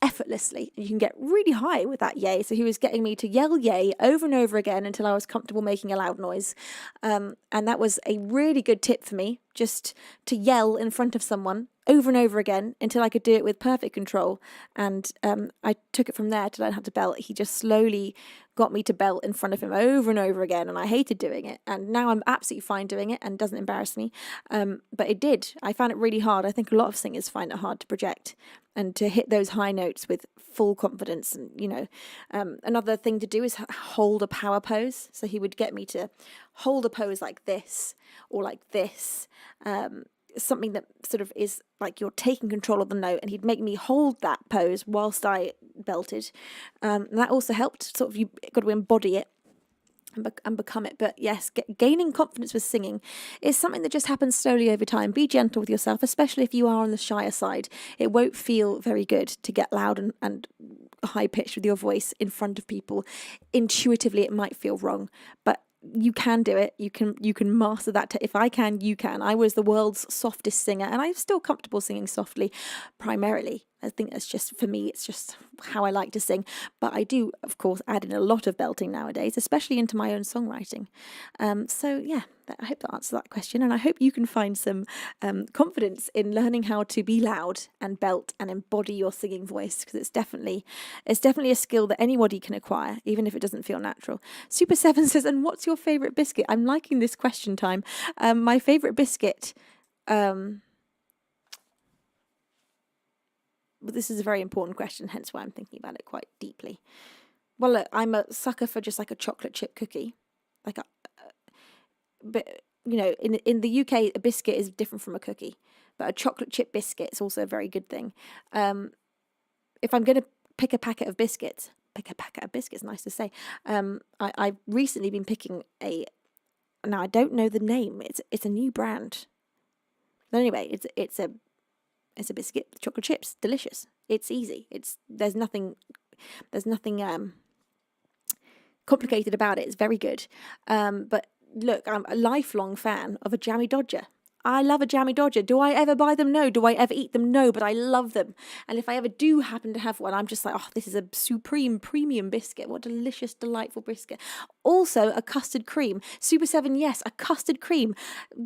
effortlessly. You can get really high with that yay. So he was getting me to yell yay over and over again until I was comfortable making a loud noise. And that was a really good tip for me, just to yell in front of someone over and over again until I could do it with perfect control. And I took it from there to learn how to belt. He just slowly got me to belt in front of him over and over again, and I hated doing it. And now I'm absolutely fine doing it and doesn't embarrass me. But it did. I found it really hard. I think a lot of singers find it hard to project and to hit those high notes with full confidence. And, another thing to do is hold a power pose. So he would get me to hold a pose like this or like this, something that sort of is like you're taking control of the note, and he'd make me hold that pose whilst I belted. And that also helped, sort of, you got to embody it and become it. But yes, gaining confidence with singing is something that just happens slowly over time. Be gentle with yourself, especially if you are on the shyer side. It won't feel very good to get loud and high pitched with your voice in front of people. Intuitively, it might feel wrong, but you can do it. You can master that. If I can, you can. I was the world's softest singer, and I'm still comfortable singing softly, primarily. I think that's just, for me, it's just how I like to sing. But I do, of course, add in a lot of belting nowadays, especially into my own songwriting. So yeah, I hope that answers that question. And I hope you can find some confidence in learning how to be loud and belt and embody your singing voice, because it's definitely a skill that anybody can acquire, even if it doesn't feel natural. Super 7 says, and what's your favourite biscuit? I'm liking this question time. My favourite biscuit... But this is a very important question, hence why I'm thinking about it quite deeply. Well, look, I'm a sucker for just like a chocolate chip cookie. But, in the UK, a biscuit is different from a cookie. But a chocolate chip biscuit is also a very good thing. If I'm going to pick a packet of biscuits, nice to say. I've recently been picking now I don't know the name. It's a new brand. But anyway, it's a biscuit with chocolate chips. Delicious. It's easy. There's nothing complicated about it. It's very good. But look, I'm a lifelong fan of a jammy Dodger. I love a jammy Dodger. Do I ever buy them? No. Do I ever eat them? No, but I love them. And if I ever do happen to have one, I'm just like, oh, this is a supreme premium biscuit. What delicious, delightful biscuit. Also, a custard cream. Super 7, yes, a custard cream.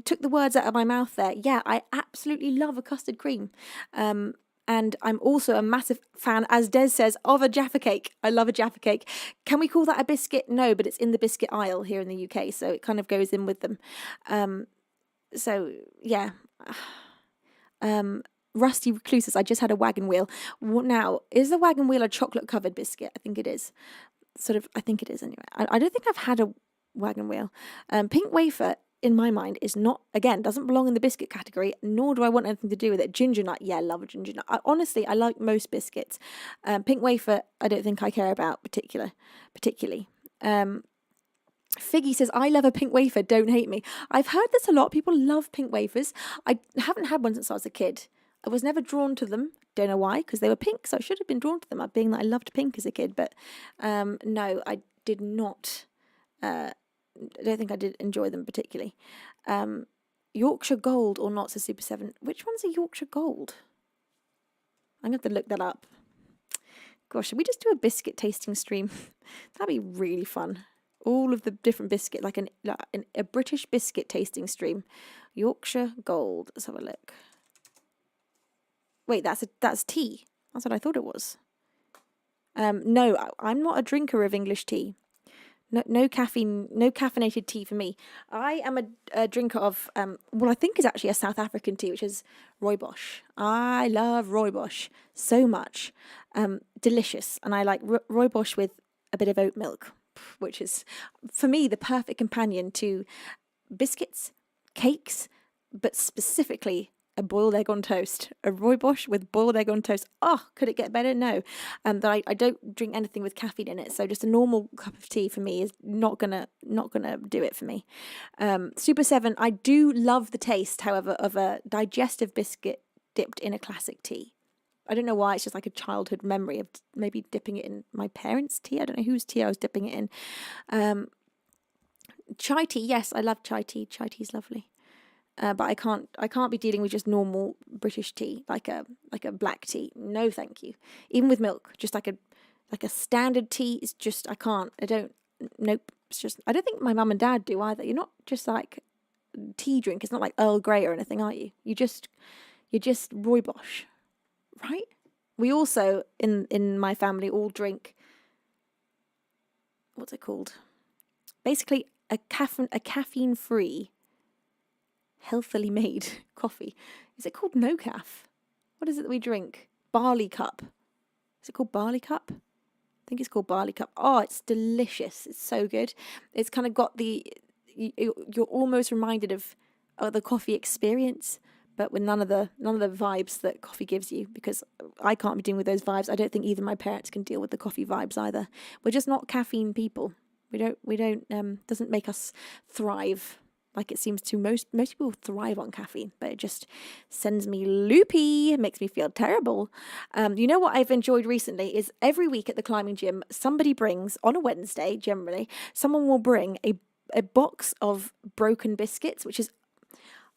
Took the words out of my mouth there. Yeah, I absolutely love a custard cream. And I'm also a massive fan, as Des says, of a Jaffa cake. I love a Jaffa cake. Can we call that a biscuit? No, but it's in the biscuit aisle here in the UK, so it kind of goes in with them. So, yeah. Rusty Reclusus, I just had a wagon wheel. Now, is the wagon wheel a chocolate-covered biscuit? I think it is. I think it is anyway. I don't think I've had a wagon wheel. Pink wafer, in my mind, is not, again, doesn't belong in the biscuit category, nor do I want anything to do with it. Ginger nut, yeah, I love a ginger nut. Honestly, I like most biscuits. Pink wafer, I don't think I care about particularly. Figgy says, I love a pink wafer, don't hate me. I've heard this a lot. People love pink wafers. I haven't had one since I was a kid. I was never drawn to them. Don't know why, because they were pink, so I should have been drawn to them, being that I loved pink as a kid. But no, I did not. I don't think I did enjoy them particularly. Yorkshire Gold or not, says Super 7. Which one's a Yorkshire Gold? I'm going to have to look that up. Gosh, should we just do a biscuit tasting stream? That'd be really fun. All of the different biscuit, like a British biscuit tasting stream. Yorkshire Gold. Let's have a look. Wait, that's tea. That's what I thought it was. No, I'm not a drinker of English tea. No caffeine, no caffeinated tea for me. I am a drinker of I think is actually a South African tea, which is rooibos. I love rooibos so much. Delicious, and I like rooibos with a bit of oat milk, which is for me the perfect companion to biscuits, cakes, but specifically a boiled egg on toast, a rooibos with boiled egg on toast. Oh, could it get better? No. That I don't drink anything with caffeine in it, so just a normal cup of tea for me is not gonna do it for me. Super 7, I do love the taste, however, of a digestive biscuit dipped in a classic tea. I don't know why, it's just like a childhood memory of maybe dipping it in my parents' tea. I don't know whose tea I was dipping it in. Chai tea, yes, I love chai tea. Chai tea is lovely. But I can't be dealing with just normal British tea, like a black tea. No, thank you. Even with milk, just like a standard tea is just, I can't. Nope. It's just, I don't think my mum and dad do either. You're not just like tea drink. It's not like Earl Grey or anything, are you? You're just rooibos, right? We also in my family all drink, what's it called? Basically a caffeine free, healthily made coffee. Is it called no caff? What is it that we drink? Barley cup. Is it called barley cup? I think it's called barley cup. Oh, it's delicious. It's so good. It's kind of got you're almost reminded of the coffee experience, but with none of the vibes that coffee gives you, because I can't be dealing with those vibes. I don't think either my parents can deal with the coffee vibes either. We're just not caffeine people. We don't doesn't make us thrive like it seems to most people thrive on caffeine, but it just sends me loopy. It makes me feel terrible. You know what I've enjoyed recently is every week at the climbing gym, somebody brings, on a Wednesday generally, someone will bring a box of broken biscuits, which is,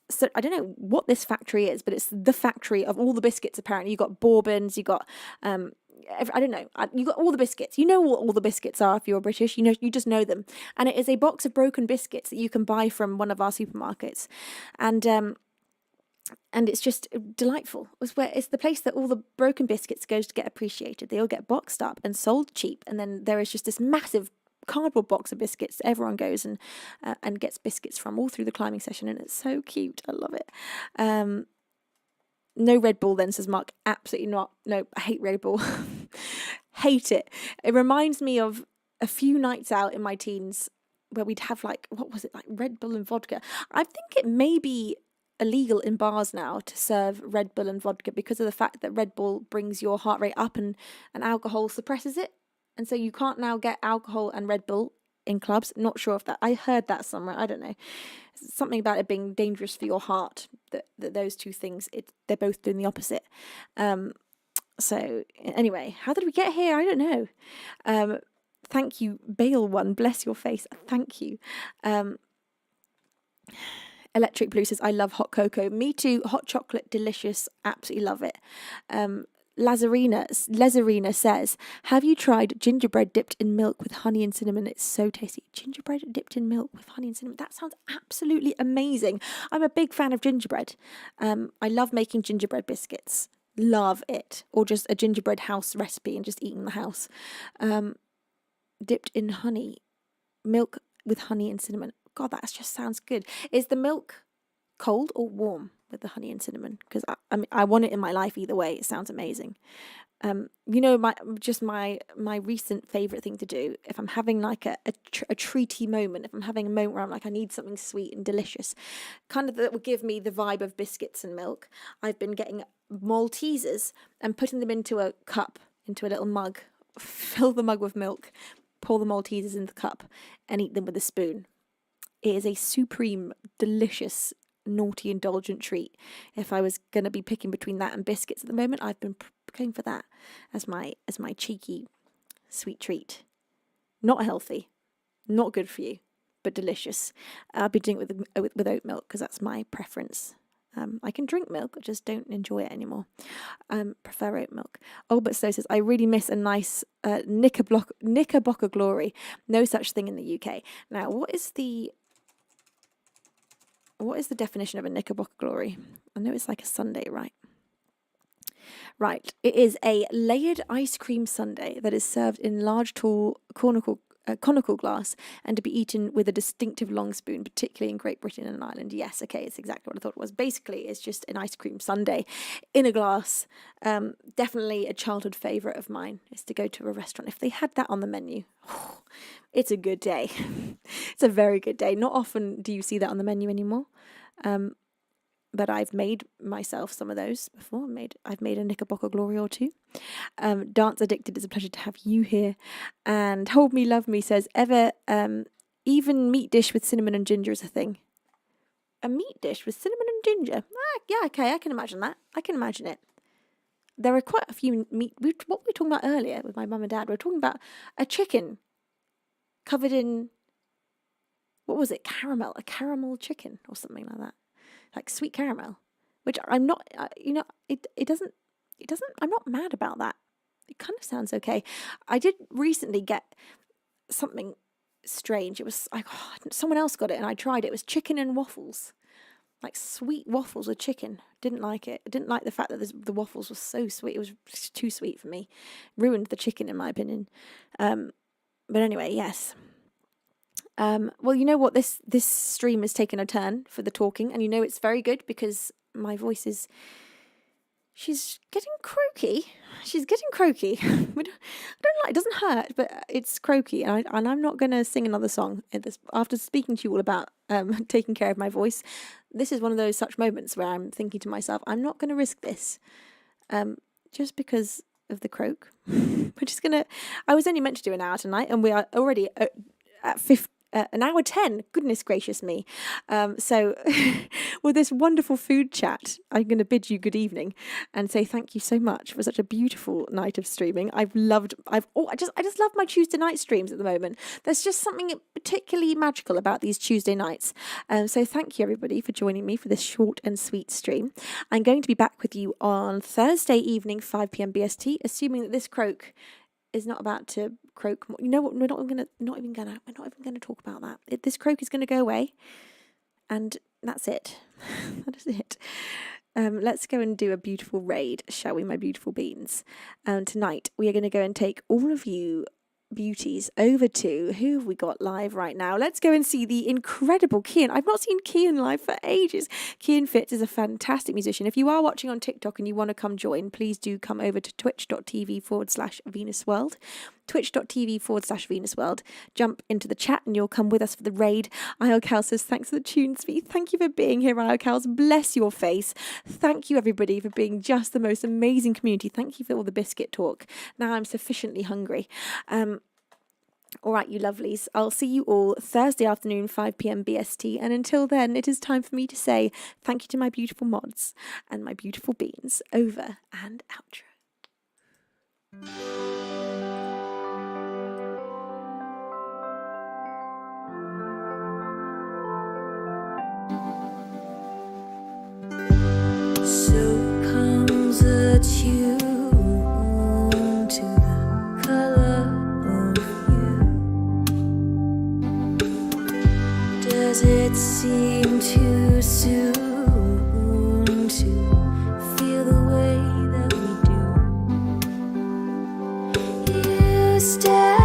so I don't know what this factory is, but it's the factory of all the biscuits apparently. You got bourbons, you got I don't know. You got all the biscuits. You know what all the biscuits are if you're British. You know, you just know them. And it is a box of broken biscuits that you can buy from one of our supermarkets, and it's just delightful. It's the place that all the broken biscuits goes to get appreciated. They all get boxed up and sold cheap, and then there is just this massive cardboard box of biscuits everyone goes and gets biscuits from all through the climbing session, and it's so cute. I love it. No Red Bull then, says Mark. Absolutely not. No, I hate Red Bull. Hate it. It reminds me of a few nights out in my teens where we'd have like, what was it, like Red Bull and vodka. I think it may be illegal in bars now to serve Red Bull and vodka because of the fact that Red Bull brings your heart rate up and alcohol suppresses it. And so you can't now get alcohol and Red Bull in clubs. Not sure if that, I heard that somewhere, I don't know. Something about it being dangerous for your heart, that those two things, they're both doing the opposite. So anyway, how did we get here? I don't know. Thank you, Bale One, bless your face, thank you. Electric Blue says, I love hot cocoa. Me too, hot chocolate, delicious, absolutely love it. Lazarina says, have you tried gingerbread dipped in milk with honey and cinnamon? It's so tasty. Gingerbread dipped in milk with honey and cinnamon. That sounds absolutely amazing. I'm a big fan of gingerbread. I love making gingerbread biscuits. Love it. Or just a gingerbread house recipe and just eating the house. Dipped in honey. Milk with honey and cinnamon. God, that just sounds good. Is the milk cold or warm with the honey and cinnamon? Because I want it in my life either way. It sounds amazing. You know, my recent favourite thing to do if I'm having like a treaty moment, if I'm having a moment where I'm like, I need something sweet and delicious, kind of that would give me the vibe of biscuits and milk. I've been getting Maltesers and putting them into a cup, into a little mug, fill the mug with milk, pour the Maltesers in the cup and eat them with a spoon. It is a supreme, delicious, naughty, indulgent treat. If I was going to be picking between that and biscuits at the moment, I've been going for that as my cheeky, sweet treat. Not healthy, not good for you, but delicious. I'll be doing it with oat milk because that's my preference. I can drink milk, I just don't enjoy it anymore. Prefer oat milk. Oh, but Snow says, I really miss a nice Knickerbocker glory. No such thing in the UK. Now, what is the definition of a Knickerbocker glory? I know it's like a sundae, right? Right. It is a layered ice cream sundae that is served in large, tall, conical conical glass and to be eaten with a distinctive long spoon, particularly in Great Britain and Ireland. Yes, okay, it's exactly what I thought it was. Basically, it's just an ice cream sundae in a glass. Definitely a childhood favourite of mine is to go to a restaurant. If they had that on the menu, it's a good day. It's a very good day. Not often do you see that on the menu anymore. But I've made myself some of those before. I've made a Knickerbocker Glory or two. Dance Addicted, it's a pleasure to have you here. And Hold Me, Love Me says, even meat dish with cinnamon and ginger is a thing. A meat dish with cinnamon and ginger? Yeah, okay, I can imagine that. I can imagine it. There are quite a few what were we talking about earlier with my mum and dad? We were talking about a chicken covered in, what was it, caramel? A caramel chicken or something like that. Like sweet caramel, which I'm not, it doesn't, I'm not mad about that. It kind of sounds okay. I did recently get something strange. It was like, someone else got it and I tried it. It was chicken and waffles, like sweet waffles with chicken. Didn't like it. I didn't like the fact that the waffles were so sweet. It was too sweet for me. Ruined the chicken in my opinion. But anyway, yes. Well, you know what? This stream has taken a turn for the talking, and you know it's very good because my voice is. She's getting croaky. She's getting croaky. I don't like. It doesn't hurt, but it's croaky, and I'm not going to sing another song after speaking to you all about taking care of my voice. This is one of those such moments where I'm thinking to myself, I'm not going to risk this, just because of the croak. We're just gonna. I was only meant to do an hour tonight, and we are already at 50. An hour 10, goodness gracious me. So with this wonderful food chat, I'm going to bid you good evening and say thank you so much for such a beautiful night of streaming. I just love my Tuesday night streams at the moment. There's just something particularly magical about these Tuesday nights. So thank you everybody for joining me for this short and sweet stream. I'm going to be back with you on Thursday evening, 5 p.m. BST, assuming that this croak is not about to croak more. You know what? We're not even gonna talk about that. This croak is gonna go away, and that's it. That is it. Let's go and do a beautiful raid, shall we, my beautiful beans? Tonight we are going to go and take all of you beauties over to, who have we got live right now? Let's go and see the incredible Kian. I've not seen Kian live for ages. Kian Fitz is a fantastic musician. If you are watching on TikTok and you want to come join, please do come over to twitch.tv/VenusWorld. Twitch.tv/VenusWorld. Jump into the chat and you'll come with us for the raid. Iocal says, thanks for the tunes, V. Thank you for being here, Iocals. Bless your face. Thank you, everybody, for being just the most amazing community. Thank you for all the biscuit talk. Now I'm sufficiently hungry. All right, you lovelies. I'll see you all Thursday afternoon, 5 p.m. BST. And until then, it is time for me to say thank you to my beautiful mods and my beautiful beans. Over and outro. So comes a tune to the color of you. Does it seem too soon to feel the way that we do? You stare